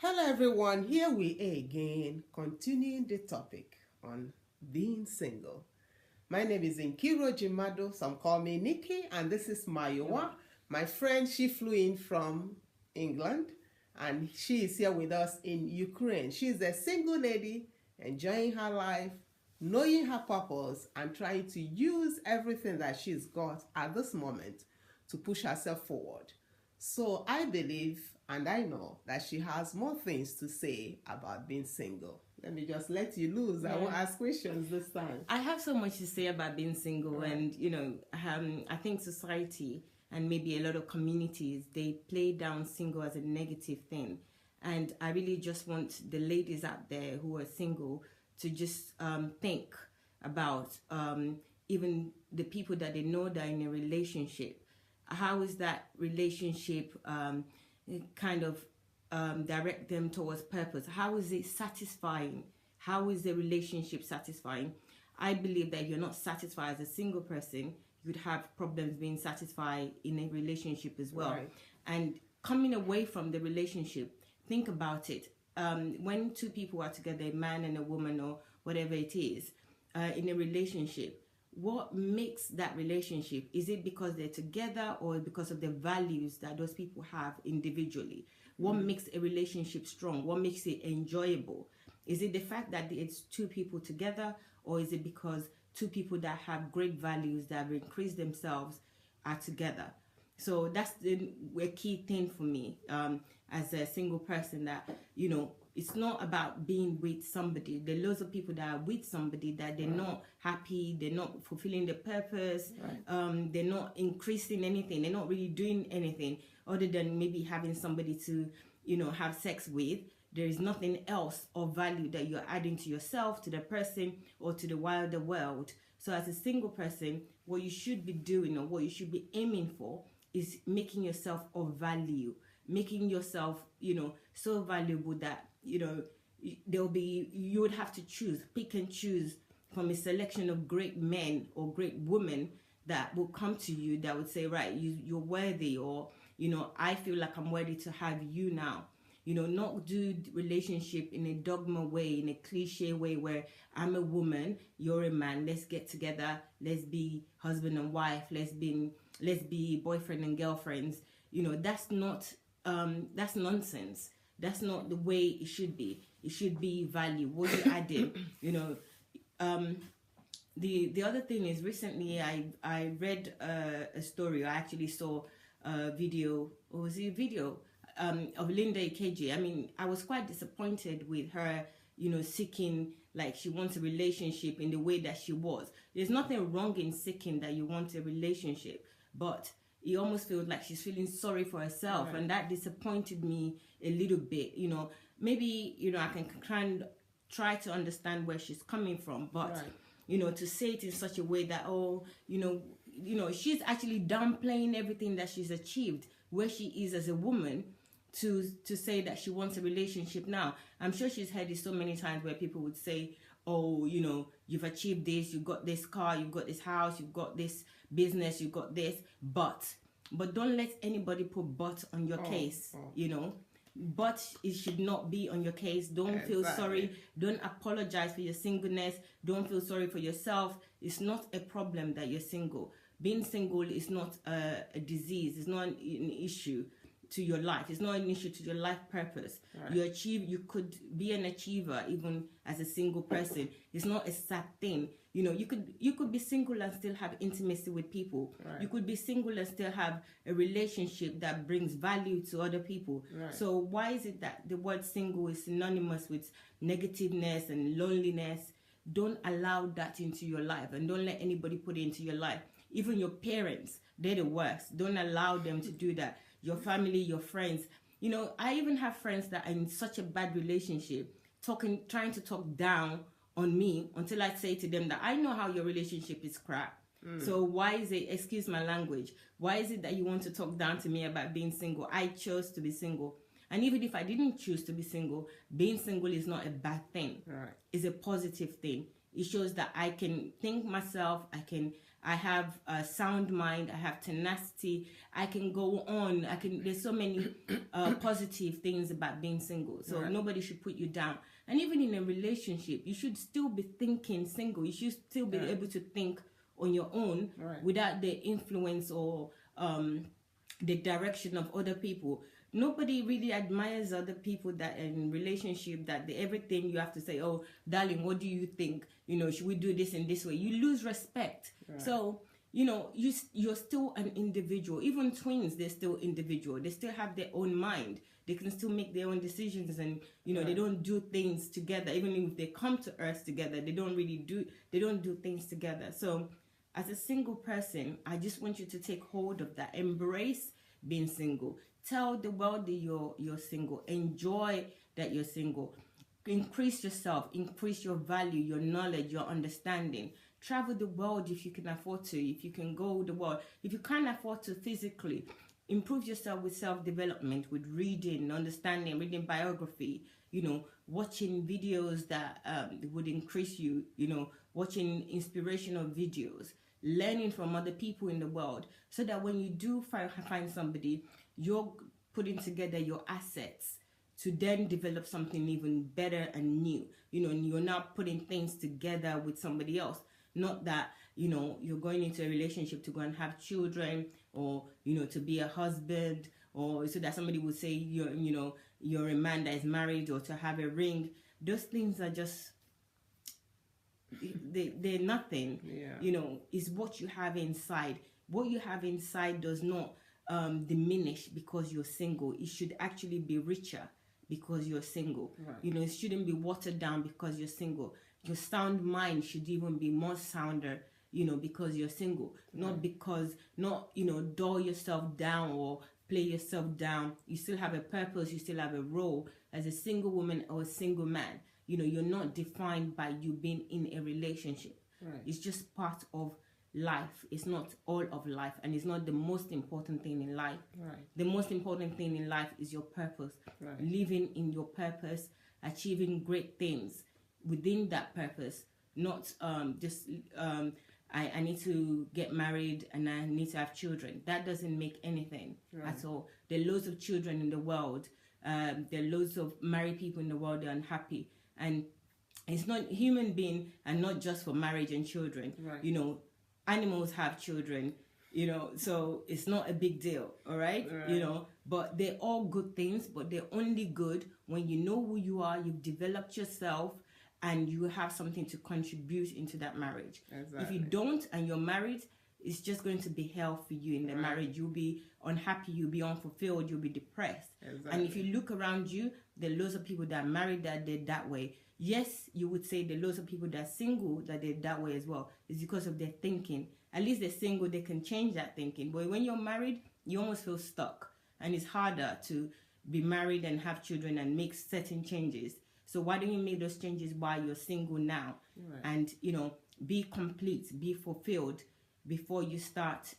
Hello everyone, here we are again, continuing the topic on being single. My name is Nkiro Jimado, some call me Nikki, and this is Mayowa. My friend, she flew in from England, and she is here with us in Ukraine. She's a single lady, enjoying her life, knowing her purpose, and trying to use everything that she's got at this moment to push herself forward. So I believe and I know that she has more things to say about being single. Let me just let you loose. I won't ask questions this time. I have so much to say about being single, and I think society and maybe a lot of communities, they play down single as a negative thing. And I really just want the ladies out there who are single to just think about even the people that they know that are in a relationship. How is that relationship kind of direct them towards purpose? How is it satisfying? How is the relationship satisfying? I believe that if you're not satisfied as a single person, you would have problems being satisfied in a relationship as well. Right. And coming away from the relationship, think about it. When two people are together, a man and a woman or whatever it is, in a relationship, what makes that relationship? Is it because they're together or because of the values that those people have individually? What makes a relationship strong? What makes it enjoyable? Is it the fact that it's two people together, or is it because two people that have great values that have increased themselves are together? So that's a key thing for me as a single person, that it's not about being with somebody. There are loads of people that are with somebody that they're not happy, they're not fulfilling the purpose, they're not increasing anything, they're not really doing anything other than maybe having somebody to have sex with. There is nothing else of value that you're adding to yourself, to the person, or to the wider world. So as a single person, what you should be doing, or what you should be aiming for, is making yourself of value, making yourself so valuable that you would have to pick and choose from a selection of great men or great women that will come to you, that would say, right, you're worthy, or I feel like I'm worthy to have you now. Not do relationship in a dogma way, in a cliche way, where I'm a woman, you're a man, let's get together, let's be husband and wife, let's be boyfriend and girlfriends. That's nonsense. That's not the way it should be. It should be value. What you adding? The other thing is, recently I read a story. I actually saw a video. Or was it a video? Of Linda Ikeji. I mean, I was quite disappointed with her, seeking, like, she wants a relationship in the way that she was. There's nothing wrong in seeking that you want a relationship, but it almost feels like she's feeling sorry for herself, and that disappointed me a little bit. Maybe I can try to understand where she's coming from, but to say it in such a way that she's actually downplaying everything that she's achieved, where she is as a woman, to say that she wants a relationship now. I'm sure she's heard it so many times where people would say, oh, you've achieved this, you've got this car, you've got this house, you've got this business, you've got this, but don't let anybody put but on your case. But it should not be on your case. Don't feel sorry. Don't apologize for your singleness. Don't feel sorry for yourself. It's not a problem that you're single. Being single is not a disease. It's not an issue to your life. It's not an issue to your life purpose. You could be an achiever even as a single person. It's not a sad thing. You could be single and still have intimacy with people. You could be single and still have a relationship that brings value to other people. So why is it that the word single is synonymous with negativeness and loneliness? Don't allow that into your life, and don't let anybody put it into your life. Even your parents, they're the worst. Don't allow them to do that. Your family, your friends. I even have friends that are in such a bad relationship, trying to talk down on me, until I say to them that I know how your relationship is crap. So why is it, excuse my language, why is it that you want to talk down to me about being single? I chose to be single. And even if I didn't choose to be single, being single is not a bad thing. It's a positive thing. It shows that I can think myself, I have a sound mind. I have tenacity. I can go on. There's so many positive things about being single. So nobody should put you down. And even in a relationship, you should still be thinking single. You should still be able to think on your own without the influence or the direction of other people. Nobody really admires other people that in relationship that everything you have to say, oh, darling, what do you think? Should we do this in this way? You lose respect. So, you're still an individual. Even twins, they're still individual. They still have their own mind. They can still make their own decisions, and they don't do things together. Even if they come to earth together, they don't do things together. So as a single person, I just want you to take hold of that. Embrace being single. Tell the world that you're single. Enjoy that you're single. Increase yourself. Increase your value, your knowledge, your understanding. Travel the world if you can afford to. If you can go the world. If you can't afford to physically, improve yourself with self-development, with reading, understanding, reading biography, watching videos that would increase you, watching inspirational videos, learning from other people in the world, so that when you do find somebody, you're putting together your assets to then develop something even better and new, and you're not putting things together with somebody else. Not that, you're going into a relationship to go and have children, or, to be a husband, or so that somebody would say you're a man that is married, or to have a ring. Those things are just, they're nothing. It's what you have inside. What you have inside does not diminish because you're single. It should actually be richer because you're single. It shouldn't be watered down because you're single. Your sound mind should even be more sounder, because you're single. Not because, dull yourself down or play yourself down. You still have a purpose. You still have a role as a single woman or a single man. You're not defined by you being in a relationship. It's just part of life. It's not all of life, and it's not the most important thing in life. The most important thing in life is your purpose. Living in your purpose, achieving great things within that purpose, not just I need to get married and I need to have children. That doesn't make anything at all. There are loads of children in the world. There are loads of married people in the world that are unhappy. And it's not human being, and not just for marriage and children. Animals have children, so it's not a big deal, all right? But they're all good things, but they're only good when you know who you are, you've developed yourself, and you have something to contribute into that marriage. If you don't and you're married, it's just going to be hell for you in the marriage. You'll be unhappy, you'll be unfulfilled, you'll be depressed. And if you look around you, there are loads of people that are married that they're that way. Yes, you would say there are loads of people that are single that they're that way as well. It's because of their thinking. At least they're single, they can change that thinking. But when you're married, you almost feel stuck. And it's harder to be married and have children and make certain changes. So why don't you make those changes while you're single now? And, be complete, be fulfilled before you start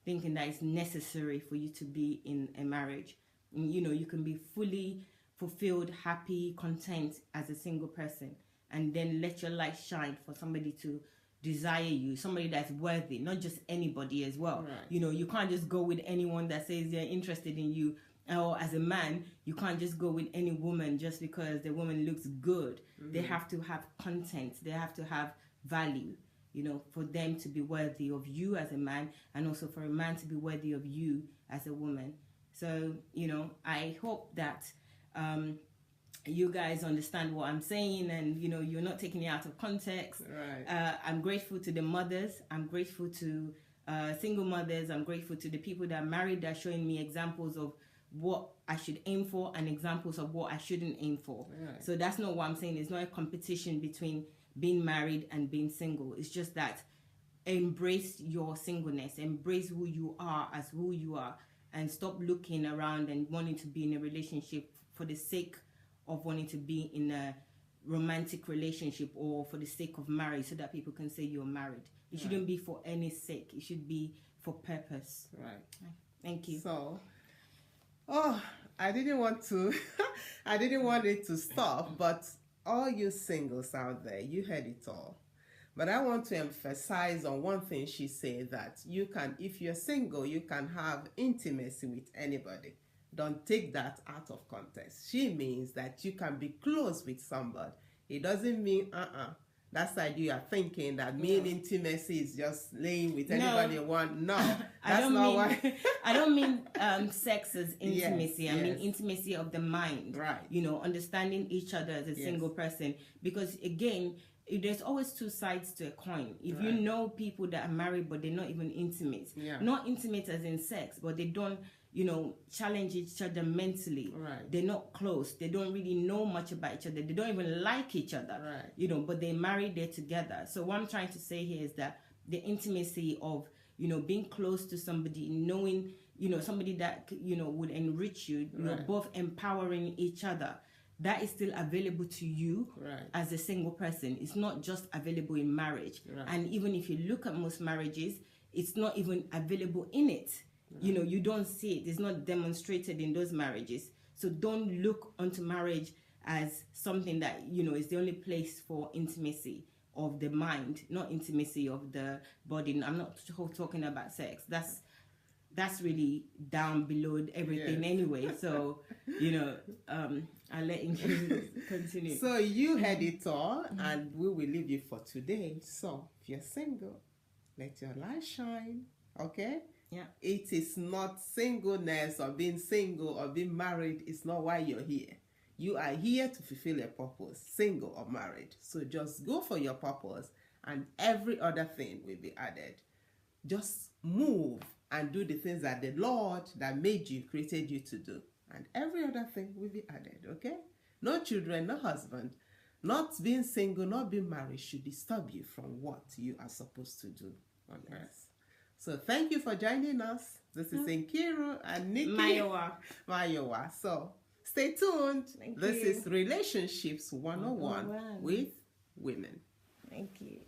thinking that it's necessary for you to be in a marriage. And, you can be fully fulfilled, happy, content as a single person, and then let your light shine for somebody to desire you, somebody that's worthy, not just anybody as well. You can't just go with anyone that says they're interested in you. Or as a man, you can't just go with any woman just because the woman looks good. They have to have content. They have to have value, for them to be worthy of you as a man, and also for a man to be worthy of you as a woman. So, I hope that you guys understand what I'm saying, and you're not taking it out of context. I'm grateful to the mothers. I'm grateful to single mothers. I'm grateful to the people that are married that are showing me examples of what I should aim for and examples of what I shouldn't aim for. So that's not what I'm saying. It's not a competition between being married and being single. It's just that embrace your singleness, embrace who you are as who you are, and stop looking around and wanting to be in a relationship for the sake of wanting to be in a romantic relationship, or for the sake of marriage so that people can say you're married. It shouldn't be for any sake. It should be for purpose. Thank you. So, I didn't want to, I didn't want it to stop, but all you singles out there, you heard it all. But I want to emphasize on one thing she said, that you can, if you're single, you can have intimacy with anybody. Don't take that out of context. She means that you can be close with somebody. It doesn't mean, that's the idea you are thinking, that mean intimacy is just laying with anybody you want. No, that's not why. I don't mean sex as intimacy. Yes, I mean intimacy of the mind. Right. You know, understanding each other as a single person. Because again, there's always two sides to a coin. If you know people that are married but they're not even intimate, not intimate as in sex, but they don't, you know, challenge each other mentally. Right. They're not close. They don't really know much about each other. They don't even like each other. Right. You know, but they're married, they're together. So what I'm trying to say here is that the intimacy of, you know, being close to somebody, knowing, you know, somebody that, you know, would enrich you, you know, both empowering each other, that is still available to you as a single person. It's not just available in marriage. And even if you look at most marriages, it's not even available in it. You know, you don't see it. It's not demonstrated in those marriages. So don't look onto marriage as something that, you know, is the only place for intimacy of the mind, not intimacy of the body. I'm not talking about sex. That's really down below everything anyway. So, you know, I'll let you continue. So you had it all, and we will leave you for today. So if you're single, let your light shine, okay? Yeah. It is not singleness or being single or being married. It's not why you're here. You are here to fulfill a purpose, single or married. So just go for your purpose, and every other thing will be added. Just move and do the things that the Lord that made you, created you to do. And every other thing will be added, okay? No children, no husband. Not being single, not being married should disturb you from what you are supposed to do on earth. So thank you for joining us. This is Nkiru and Nikki. Mayowa. So stay tuned. This is Relationships 101 with Women. Thank you.